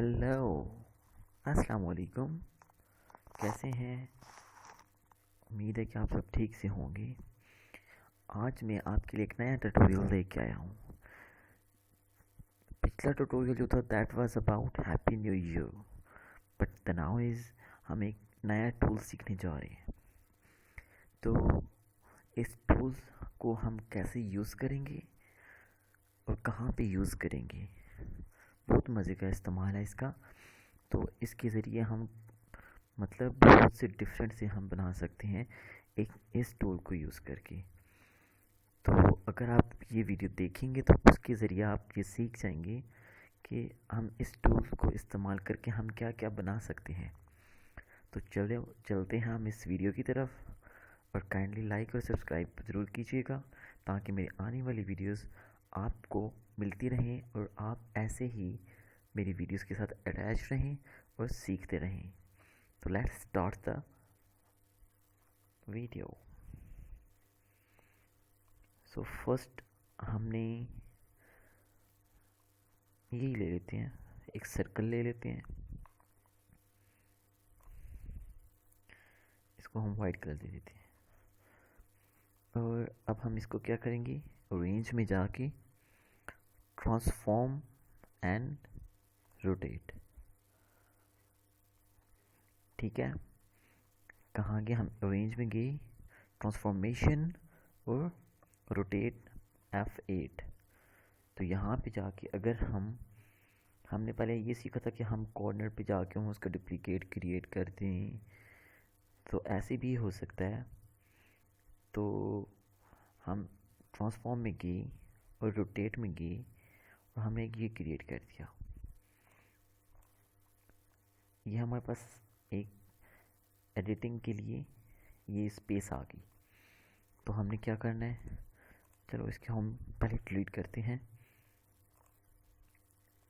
Hello, अस्सलाम वालेकुम। कैसे हैं? उम्मीद है कि आप सब ठीक से होंगे। आज मैं आपके लिए एक नया ट्यूटोरियल लेके आया हूँ। पिछला ट्यूटोरियल जो था that was about happy new year, but the now is हम एक नया टूल सीखने जा रहे हैं। तो इस टूल को हम कैसे यूज़ करेंगे और कहाँ पे यूज़ करेंगे, बहुत मज़े का इस्तेमाल है इसका। तो इसके ज़रिए हम मतलब बहुत से डिफरेंट से हम बना सकते हैं एक इस टूल को यूज़ करके। तो अगर आप ये वीडियो देखेंगे तो उसके ज़रिए आप ये सीख जाएंगे कि हम इस टूल को इस्तेमाल करके हम क्या क्या बना सकते हैं। तो चलते हैं हम इस वीडियो की तरफ, और काइंडली लाइक और सब्सक्राइब ज़रूर कीजिएगा ताकि मेरी आने वाली वीडियोस आपको मिलती रहें और आप ऐसे ही मेरी वीडियोस के साथ अटैच रहें और सीखते रहें। तो let's start the video. So first हमने यही ले लेते हैं, एक सर्कल ले लेते हैं, इसको हम वाइट कलर दे देते हैं। और अब हम इसको क्या करेंगे, रेंज में जाके ट्रांसफॉर्म एंड रोटेट। ठीक है, कहाँ गए हम? रेंज में गए, ट्रांसफॉर्मेशन और रोटेट F8। तो यहाँ पे जाके अगर हमने पहले ये सीखा था कि हम कॉर्नर पे जाके हम उसका डुप्लीकेट क्रिएट कर दें, तो ऐसे भी हो सकता है। तो हम ट्रांसफॉर्म में गए और रोटेट में गए और हमने ये क्रिएट कर दिया। ये हमारे पास एक एडिटिंग के लिए ये स्पेस आ गई। तो हमने क्या करना है, चलो इसके हम पहले डिलीट करते हैं।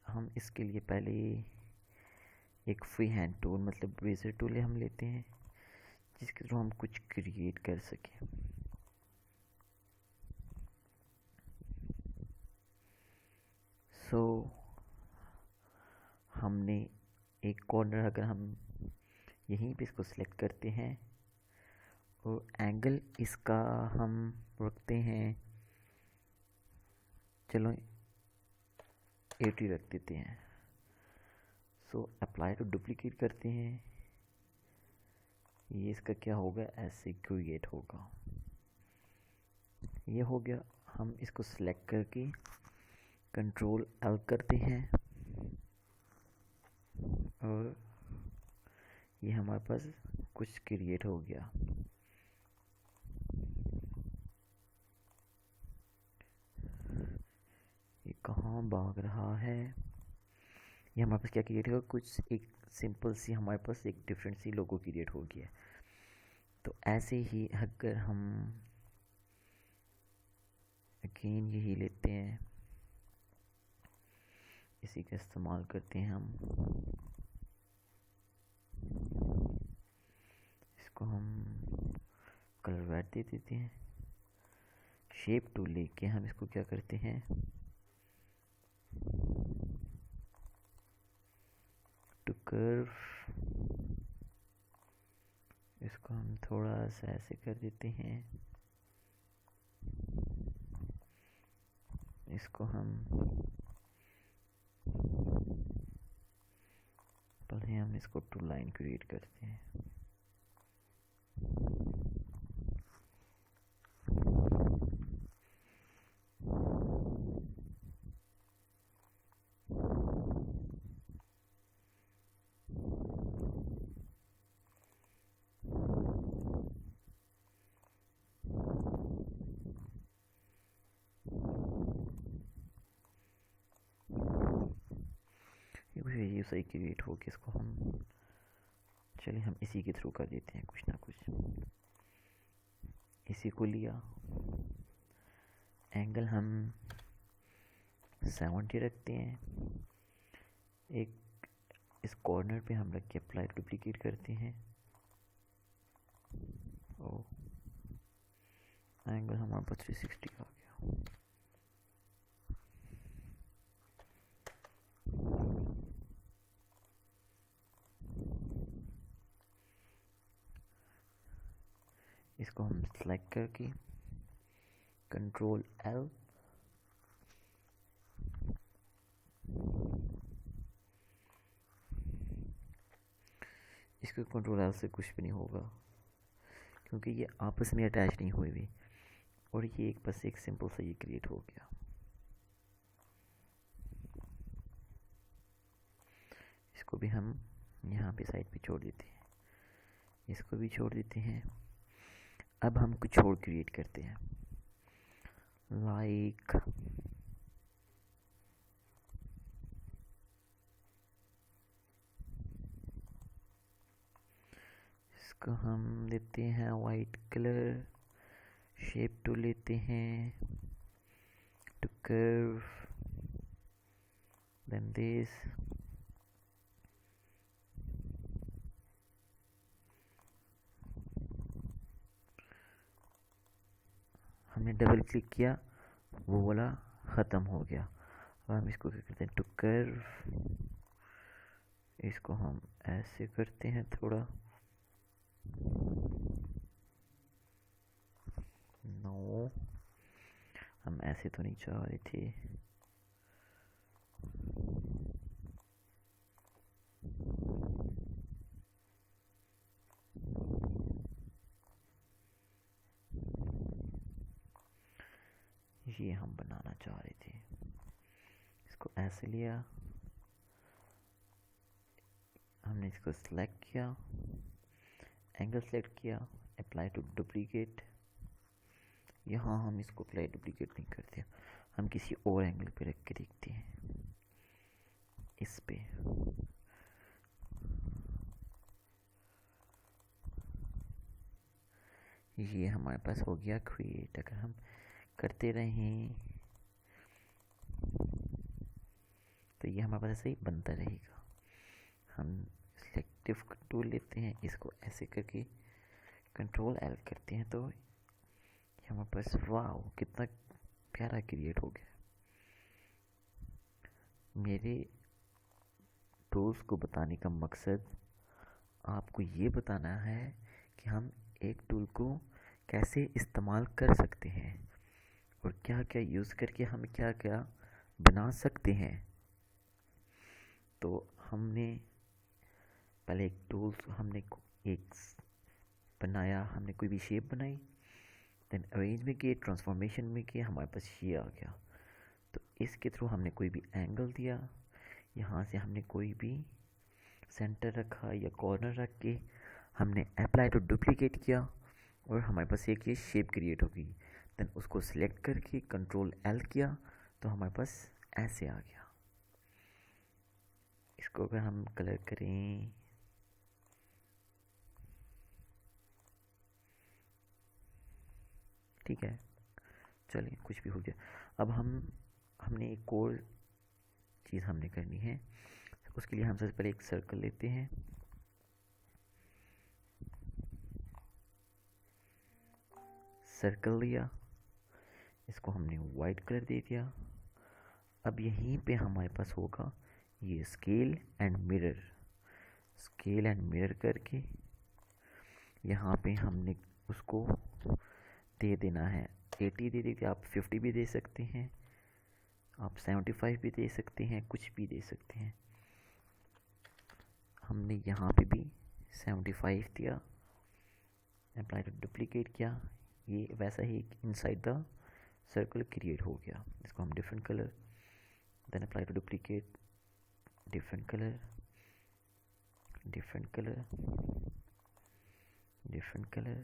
हम इसके लिए पहले एक फ्री हैंड टूल मतलब रेजर टूल हम लेते हैं जिसके थ्रू हम कुछ क्रिएट कर सकें। सो हमने एक कॉर्नर अगर हम यहीं पे इसको सिलेक्ट करते हैं और एंगल इसका हम रखते हैं, चलो 80 रख देते हैं। सो अप्लाई टू डुप्लीकेट करते हैं, ये इसका क्या होगा, ऐसे क्रिएट होगा। ये हो गया। हम इसको सिलेक्ट करके कंट्रोल L करते हैं और ये हमारे पास कुछ क्रिएट हो गया। ये कहाँ भाग रहा है? ये हमारे पास क्या क्रिएट होगा, कुछ एक सिंपल सी हमारे पास एक डिफरेंट सी लोगो क्रिएट हो गया। तो ऐसे ही अगर हम अगेन यही लेते हैं, इसी का इस्तेमाल करते हैं हम, इसको हम कलर रेड दे देते हैं। शेप टूल लेके हम इसको क्या करते हैं, टू कर्व, इसको हम थोड़ा सा ऐसे कर देते हैं। इसको हम पहले हम इसको टू लाइन क्रिएट करते हैं। ये सही क्रिएट हो गया। इसको हम चलिए हम इसी के थ्रू कर देते हैं कुछ ना कुछ। इसी को लिया, एंगल हम 70 रखते हैं। एक इस कॉर्नर पे हम रख के अप्लाई डुप्लीकेट करते हैं। ओ एंगल हमारे पास 360 आ गया। इसको हम सेलेक्ट करके कंट्रोल एल, इसको कंट्रोल एल से कुछ भी नहीं होगा क्योंकि ये आपस में अटैच नहीं हुए हुए, और ये एक बस एक सिंपल सा ये क्रिएट हो गया। इसको भी हम यहाँ पे साइड पे छोड़ देते हैं, इसको भी छोड़ देते हैं। अब हम कुछ और क्रिएट करते हैं, लाइक इसको हम देते हैं वाइट कलर, शेप टूल लेते हैं, टू कर्व, देन दिस, हमने डबल क्लिक किया, वो वाला ख़त्म हो गया। अब हम इसको क्या करते हैं, टू कर्व, इसको हम ऐसे करते हैं थोड़ा, नो हम ऐसे तो नहीं चाह रहे थे, ये हम बनाना चाह रहे थे। इसको ऐसे लिया, हमने इसको सिलेक्ट किया, एंगल सेलेक्ट किया, अप्लाई टू डुप्लीकेट। यहाँ हम इसको अप्लाई डुप्लीकेट नहीं करते, हम किसी और एंगल पे रख के देखते हैं, इस पे। ये हमारे पास हो गया क्रिएट। अगर हम करते रहें तो ये हमारे पास ऐसे ही बनता रहेगा। हम सिलेक्टिव टूल लेते हैं, इसको ऐसे करके कंट्रोल एल करते हैं, तो ये हमारे पास, वाह कितना प्यारा क्रिएट हो गया। मेरे टूल्स को बताने का मकसद आपको ये बताना है कि हम एक टूल को कैसे इस्तेमाल कर सकते हैं और क्या क्या यूज़ करके हम क्या क्या बना सकते हैं। तो हमने पहले एक टूल्स हमने एक बनाया, हमने कोई भी शेप बनाई, देन अरेंज में किए, ट्रांसफॉर्मेशन में किए, हमारे पास ये आ गया। तो इसके थ्रू हमने कोई भी एंगल दिया, यहाँ से हमने कोई भी सेंटर रखा या कॉर्नर रख के हमने अप्लाई टू डुप्लीकेट किया और हमारे पास एक ये शेप क्रिएट हो गई। देन उसको सिलेक्ट करके कंट्रोल एल किया तो हमारे पास ऐसे आ गया। इसको अगर हम कलर करें, ठीक है, चलिए कुछ भी हो गया। अब हमने एक और चीज़ हमने करनी है। उसके लिए हम सबसे पहले एक सर्कल लेते हैं, सर्कल लिया, इसको हमने वाइट कलर दे दिया। अब यहीं पे हमारे पास होगा ये scale and mirror, scale and mirror करके यहाँ पे हमने उसको दे देना है 80 दे दीजिए, आप 50 भी दे सकते हैं, आप 75 भी दे सकते हैं, कुछ भी दे सकते हैं। हमने यहाँ पे भी 75 दिया, अप्लाई टू डुप्लीकेट किया, ये वैसा ही इनसाइड द सर्कल क्रिएट हो गया। इसको हम different colour, then apply to duplicate, different colour, different colour, different colour.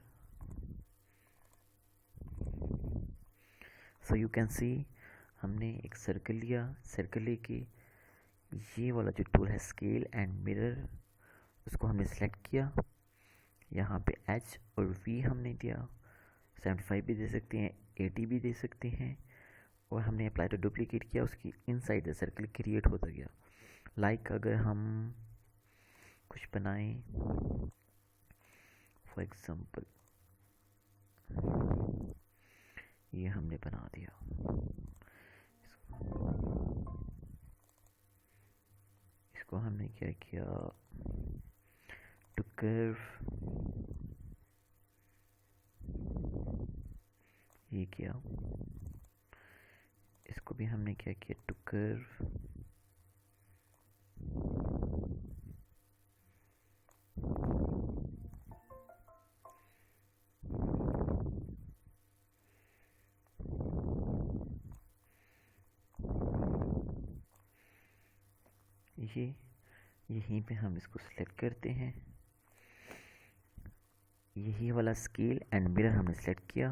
So you can see हमने एक सर्कल लिया, सर्कल लेके ये वाला जो टूल है स्केल एंड मिरर, उसको हमने सेलेक्ट किया, यहाँ पे एच और वी हमने दिया, 75 भी दे सकते हैं, 80 भी दे सकते हैं, और हमने अप्लाई टू डुप्लीकेट किया, उसकी इनसाइड द सर्कल क्रिएट होता गया। लाइक अगर हम कुछ बनाएं, फॉर एग्जांपल ये हमने बना दिया, इसको हमने क्या किया, टू कर्व, ये किया, इसको भी हमने क्या किया, टू कर्व, ये यहीं पे हम इसको सिलेक्ट करते हैं, यही वाला स्केल एंड मिरर हमने सिलेक्ट किया,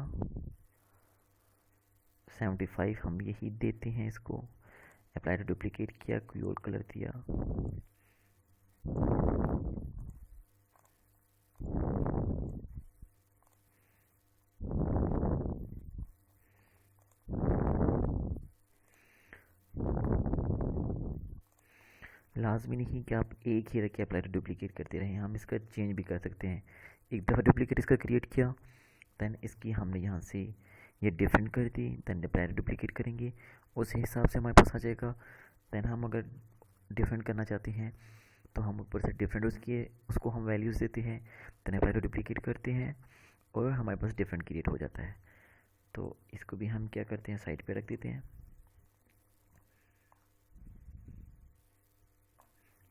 75 हम यही देते हैं, इसको अप्लाई टू डुप्लीकेट किया, कोई और कलर दिया, लाजमी नहीं कि आप एक ही रख के अप्लाई टू डुप्लीकेट करते रहें, हम इसका चेंज भी कर सकते हैं। एक दफ़ा डुप्लीकेट इसका क्रिएट किया, दैन इसकी हमने यहाँ से ये डिफरेंट कर दी, दैन अप्लाई टू डुप्लीकेट करेंगे, उस हिसाब से हमारे पास आ जाएगा। दैन हम अगर डिफरेंट करना चाहते हैं तो हम ऊपर से डिफरेंट उसको हम वैल्यूज़ देते हैं, दैन अप्लाई टू डुप्लीकेट करते हैं और हमारे पास डिफरेंट क्रिएट हो जाता है। तो इसको भी हम क्या करते हैं, साइड पे रख देते हैं,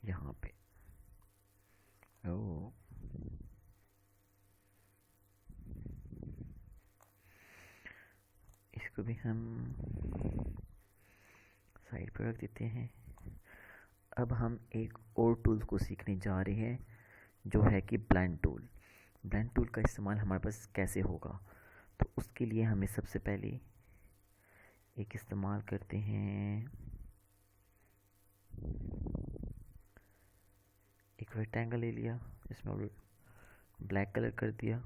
यहाँ पे। ओ इसको भी हम साइड पे रख देते हैं। अब हम एक और टूल को सीखने जा रहे हैं, जो है कि ब्लेंड टूल। ब्लेंड टूल का इस्तेमाल हमारे पास कैसे होगा, तो उसके लिए हमें सबसे पहले एक इस्तेमाल करते हैं, एक रेक्टेंगल ले लिया, इसमें ब्लैक कलर कर दिया,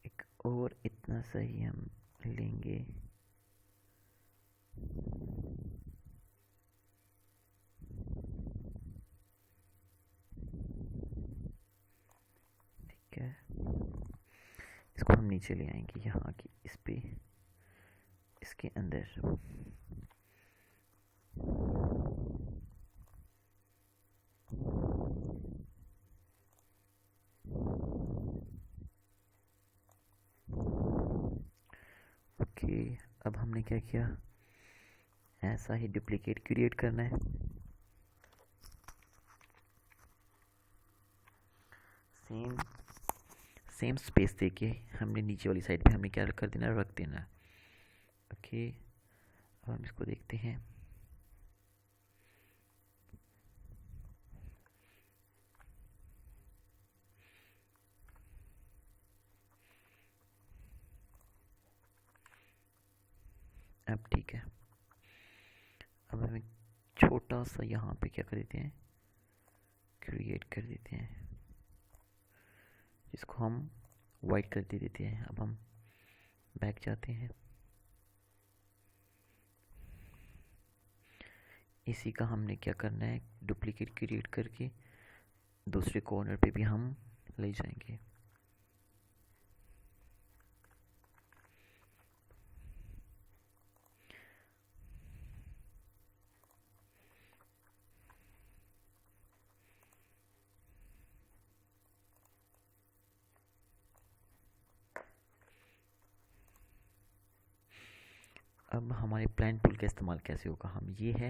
एक और इतना सही हम लेंगे, ठीक है। इसको हम नीचे ले आएंगे, यहाँ की इस पे, इसके अंदर ओके। अब हमने क्या किया, ऐसा ही डुप्लीकेट क्रिएट करना है, सेम स्पेस देके हमने नीचे वाली साइड पे हमने क्या कर देना, रख देना। ओके, अब हम इसको देखते हैं, अब ठीक है। अब हमें छोटा सा यहाँ पे क्या कर देते हैं, क्रिएट कर देते हैं, जिसको हम वाइट कर दे देते हैं। अब हम बैक जाते हैं, इसी का हमने क्या करना है, डुप्लीकेट क्रिएट करके दूसरे कॉर्नर पे भी हम ले जाएंगे। अब हमारे प्लान टूल का इस्तेमाल कैसे होगा, हम ये है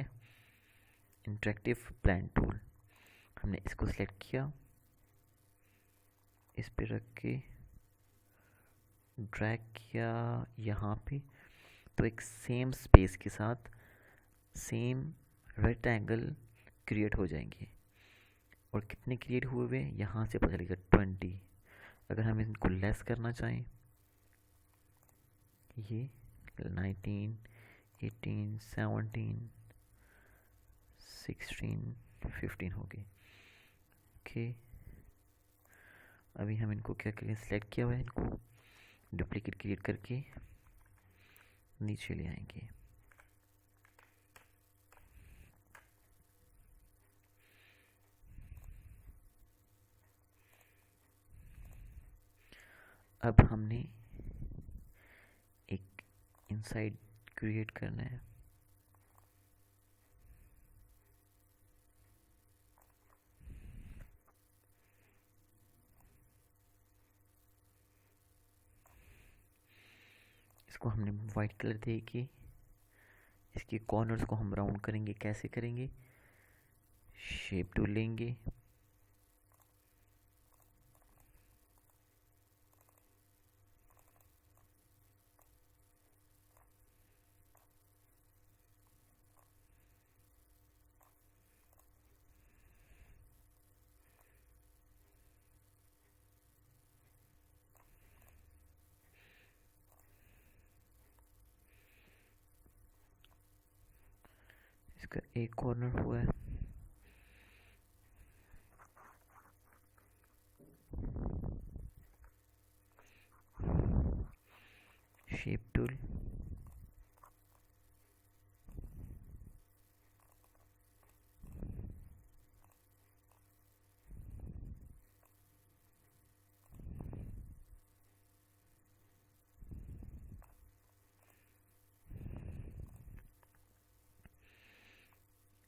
इंटरेक्टिव प्लान टूल, हमने इसको सिलेक्ट किया, इस पे रख के ड्रैग किया यहाँ पे, तो एक सेम स्पेस के साथ सेम रेक्टेंगल क्रिएट हो जाएंगे। और कितने क्रिएट हुए हुए यहाँ से पता चलेगा 20। अगर हम इनको लेस करना चाहें, ये 19, 18, 17, 16, 15 हो गए। ओके, अभी हम इनको क्या करें, सेलेक्ट किया हुआ है, इनको डुप्लीकेट क्रिएट करके नीचे ले आएंगे। अब हमने एक इनसाइड क्रिएट करना है, इसको हमने वाइट कलर दे के इसके कॉर्नर्स को हम राउंड करेंगे। कैसे करेंगे? शेप टूल लेंगे, इसका एक कॉर्नर हुआ है, शेप टूल,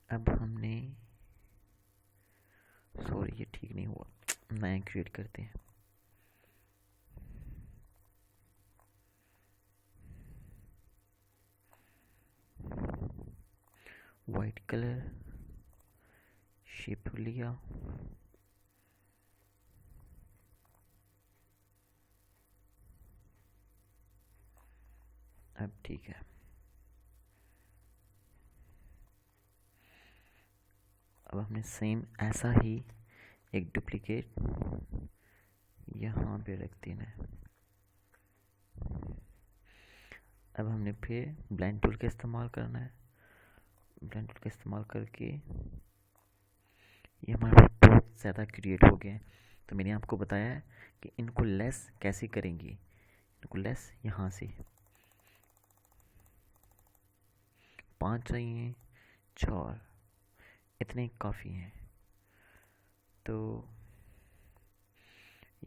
अब हमने सॉरी ये ठीक नहीं हुआ, नया क्रिएट करते हैं। वाइट कलर, शेप लिया, अब ठीक है। अब हमने सेम ऐसा ही एक डुप्लीकेट यहाँ पे रख देना है। अब हमने फिर ब्लेंड टूल का इस्तेमाल करना है। ब्लेंड टूल का इस्तेमाल करके ये हमारे पास बहुत ज़्यादा क्रिएट हो गए हैं। तो मैंने आपको बताया है कि इनको लेस कैसे करेंगे। इनको लेस यहाँ से 5 चाहिए, 4 इतने काफ़ी हैं। तो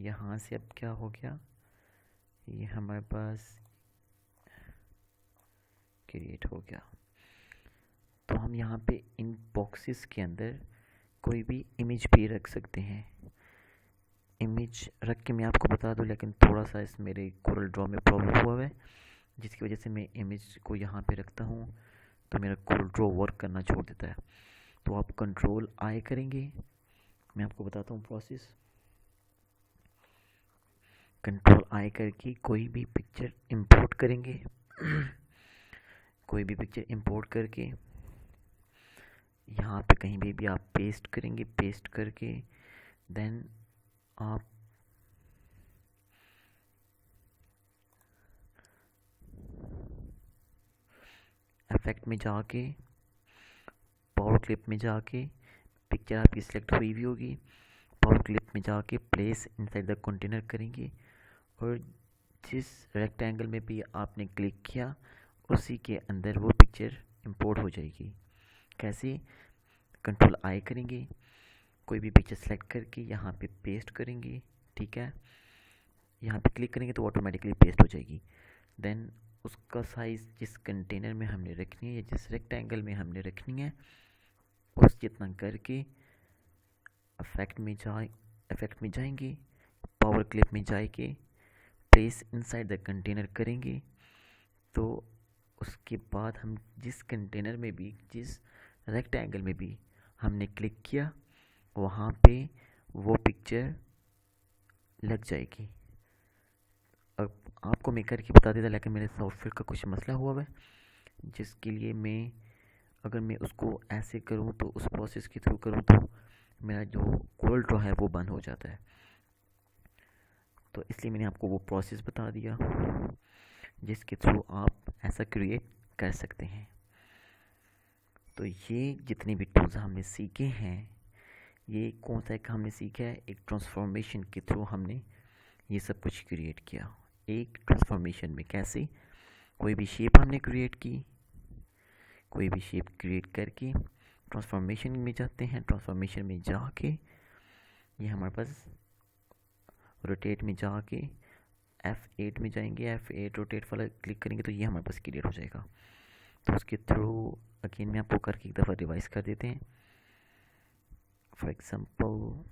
यहाँ से अब क्या हो गया, ये हमारे पास क्रिएट हो गया। तो हम यहाँ पे इन बॉक्सेस के अंदर कोई भी इमेज भी रख सकते हैं। इमेज रख के मैं आपको बता दूं, लेकिन थोड़ा सा इस मेरे कोरल ड्रॉ में प्रॉब्लम हुआ है, जिसकी वजह से मैं इमेज को यहाँ पे रखता हूँ तो मेरा कोरल ड्रॉ वर्क करना छोड़ देता है। तो आप कंट्रोल आई करेंगे, मैं आपको बताता हूँ प्रोसेस। कंट्रोल आई करके कोई भी पिक्चर इंपोर्ट करेंगे कोई भी पिक्चर इंपोर्ट करके यहाँ पे कहीं भी आप पेस्ट करेंगे। पेस्ट करके देन आप इफेक्ट में जाके, पावर क्लिप में जाके, पिक्चर आपकी सिलेक्ट हुई भी होगी, पावर क्लिप में जाके प्लेस इनसाइड द कंटेनर करेंगे और जिस रेक्टेंगल में भी आपने क्लिक किया उसी के अंदर वो पिक्चर इंपोर्ट हो जाएगी। कैसे? कंट्रोल आई करेंगे, कोई भी पिक्चर सेलेक्ट करके यहाँ पे पेस्ट करेंगे। ठीक है, यहाँ पे क्लिक करेंगे तो ऑटोमेटिकली पेस्ट हो जाएगी। देन उसका साइज़ जिस कंटेनर में हमने रखनी है या जिस रेक्टेंगल में हमने रखनी है उस जितना करके इफेक्ट में जाएंगे, पावर क्लिप में जाके प्लेस इनसाइड द कंटेनर करेंगे। तो उसके बाद हम जिस कंटेनर में भी, जिस रेक्टेंगल में भी हमने क्लिक किया वहाँ पे वो पिक्चर लग जाएगी। अब आपको मैं करके बता देता, लेकिन मेरे सॉफ्टवेयर का कुछ मसला हुआ है, जिसके लिए अगर मैं उसको ऐसे करूँ तो उस प्रोसेस के थ्रू करूँ तो मेरा जो कोरल ड्रॉ है वो बंद हो जाता है। तो इसलिए मैंने आपको वो प्रोसेस बता दिया जिसके थ्रू आप ऐसा क्रिएट कर सकते हैं। तो ये जितने भी टूल्स हमने सीखे हैं, ये कौन सा एक हमने सीखा है, एक ट्रांसफॉर्मेशन के थ्रू हमने ये सब कुछ क्रिएट किया। एक ट्रांसफॉर्मेशन में कैसे कोई भी शेप हमने क्रिएट की, कोई भी शेप क्रिएट करके ट्रांसफॉर्मेशन में जाते हैं। ट्रांसफॉर्मेशन में जाके ये हमारे पास रोटेट में जाके F8 में जाएंगे, F8 रोटेट वाला क्लिक करेंगे तो ये हमारे पास क्रिएट हो जाएगा। तो उसके थ्रू अगेन में आपको करके एक दफ़ा रिवाइज कर देते हैं। फॉर एग्जांपल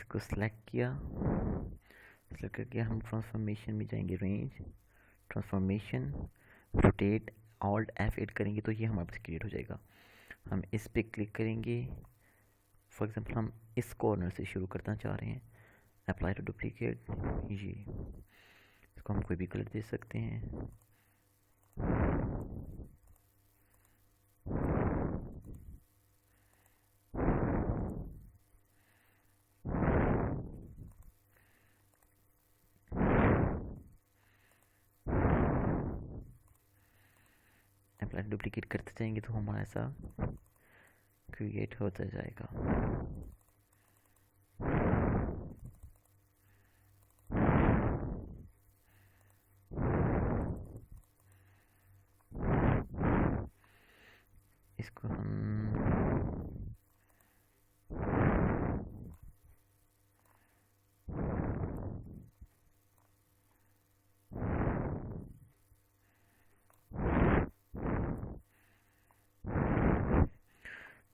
इसको सेलेक्ट करके हम ट्रांसफॉर्मेशन में जाएंगे, range, transformation, rotate, alt F8 करेंगे तो ये हमारे पास क्रिएट हो जाएगा। हम इस पे क्लिक करेंगे। फॉर एग्जांपल हम इस कॉर्नर से शुरू करना चाह रहे हैं। अप्लाई टू डुप्लीकेट, ये इसको हम कोई भी कलर दे सकते हैं। अप्लाई डुप्लीकेट करते जाएंगे तो हमारा ऐसा क्रिएट होता जाएगा। इसको हम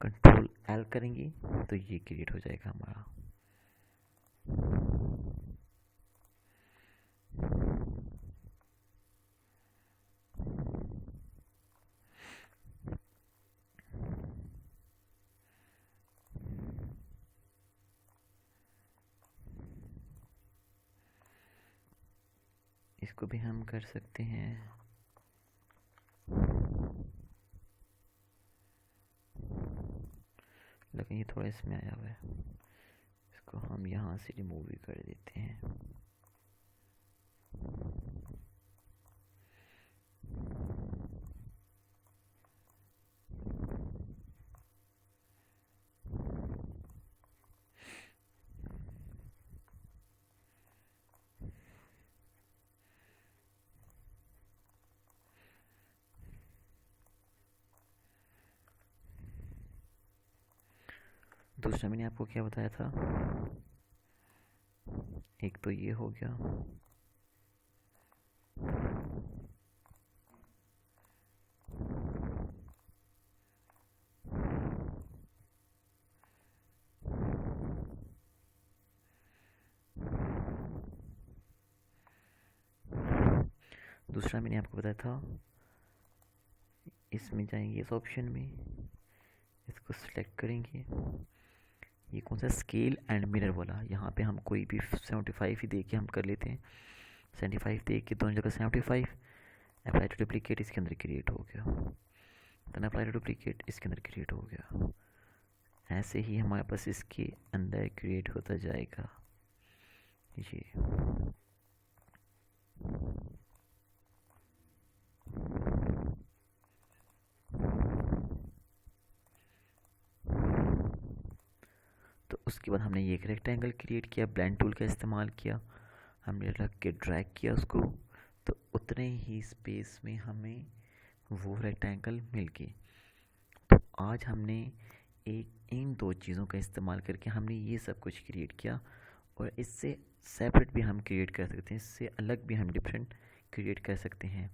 कंट्रोल L करेंगे तो ये क्रिएट हो जाएगा हमारा। इसको भी हम कर सकते हैं। लेकिन ये थोड़ा इसमें आया हुआ है, इसको हम यहाँ से रिमूव भी कर देते हैं। दूसरा मैंने आपको क्या बताया था, एक तो ये हो गया, दूसरा मैंने आपको बताया था इसमें जाएंगे, इस ऑप्शन में इसको सिलेक्ट करेंगे। ये कौन सा, स्केल एंड मिरर वाला, यहाँ पे हम कोई भी 75 ही दे के हम कर लेते हैं। 75 दे के दोनों जगह 75, अप्लाई टू डुप्लीकेट इसके अंदर क्रिएट हो गया, देन अप्लाई टू डुप्लीकेट इसके अंदर क्रिएट हो गया। ऐसे ही हमारे पास इसके अंदर क्रिएट होता जाएगा ये। तो उसके बाद हमने ये एक रेक्टेंगल क्रिएट किया, ब्लेंड टूल का इस्तेमाल किया, हमने रख के ड्रैग किया उसको, तो उतने ही स्पेस में हमें वो रेक्टेंगल मिल गए। तो आज हमने इन दो चीज़ों का इस्तेमाल करके हमने ये सब कुछ क्रिएट किया, और इससे सेपरेट भी हम क्रिएट कर सकते हैं, इससे अलग भी हम डिफरेंट क्रिएट कर सकते हैं।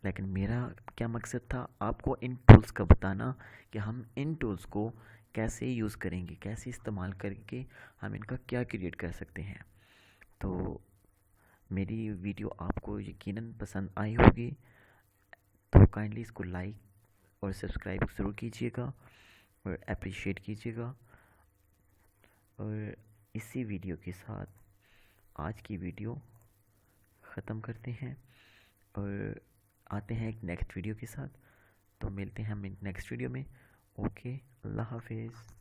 लेकिन मेरा क्या मकसद था, आपको इन टूल्स का बताना कि हम इन टूल्स को कैसे यूज़ करेंगे, कैसे इस्तेमाल करके हम इनका क्या क्रिएट कर सकते हैं। तो मेरी वीडियो आपको यकीनन पसंद आई होगी, तो काइंडली इसको लाइक और सब्सक्राइब ज़रूर कीजिएगा और अप्रिशिएट कीजिएगा। और इसी वीडियो के साथ आज की वीडियो ख़त्म करते हैं और आते हैं एक नेक्स्ट वीडियो के साथ। तो मिलते हैं हम नेक्स्ट वीडियो में। ओके, अल्लाह हाफिज़।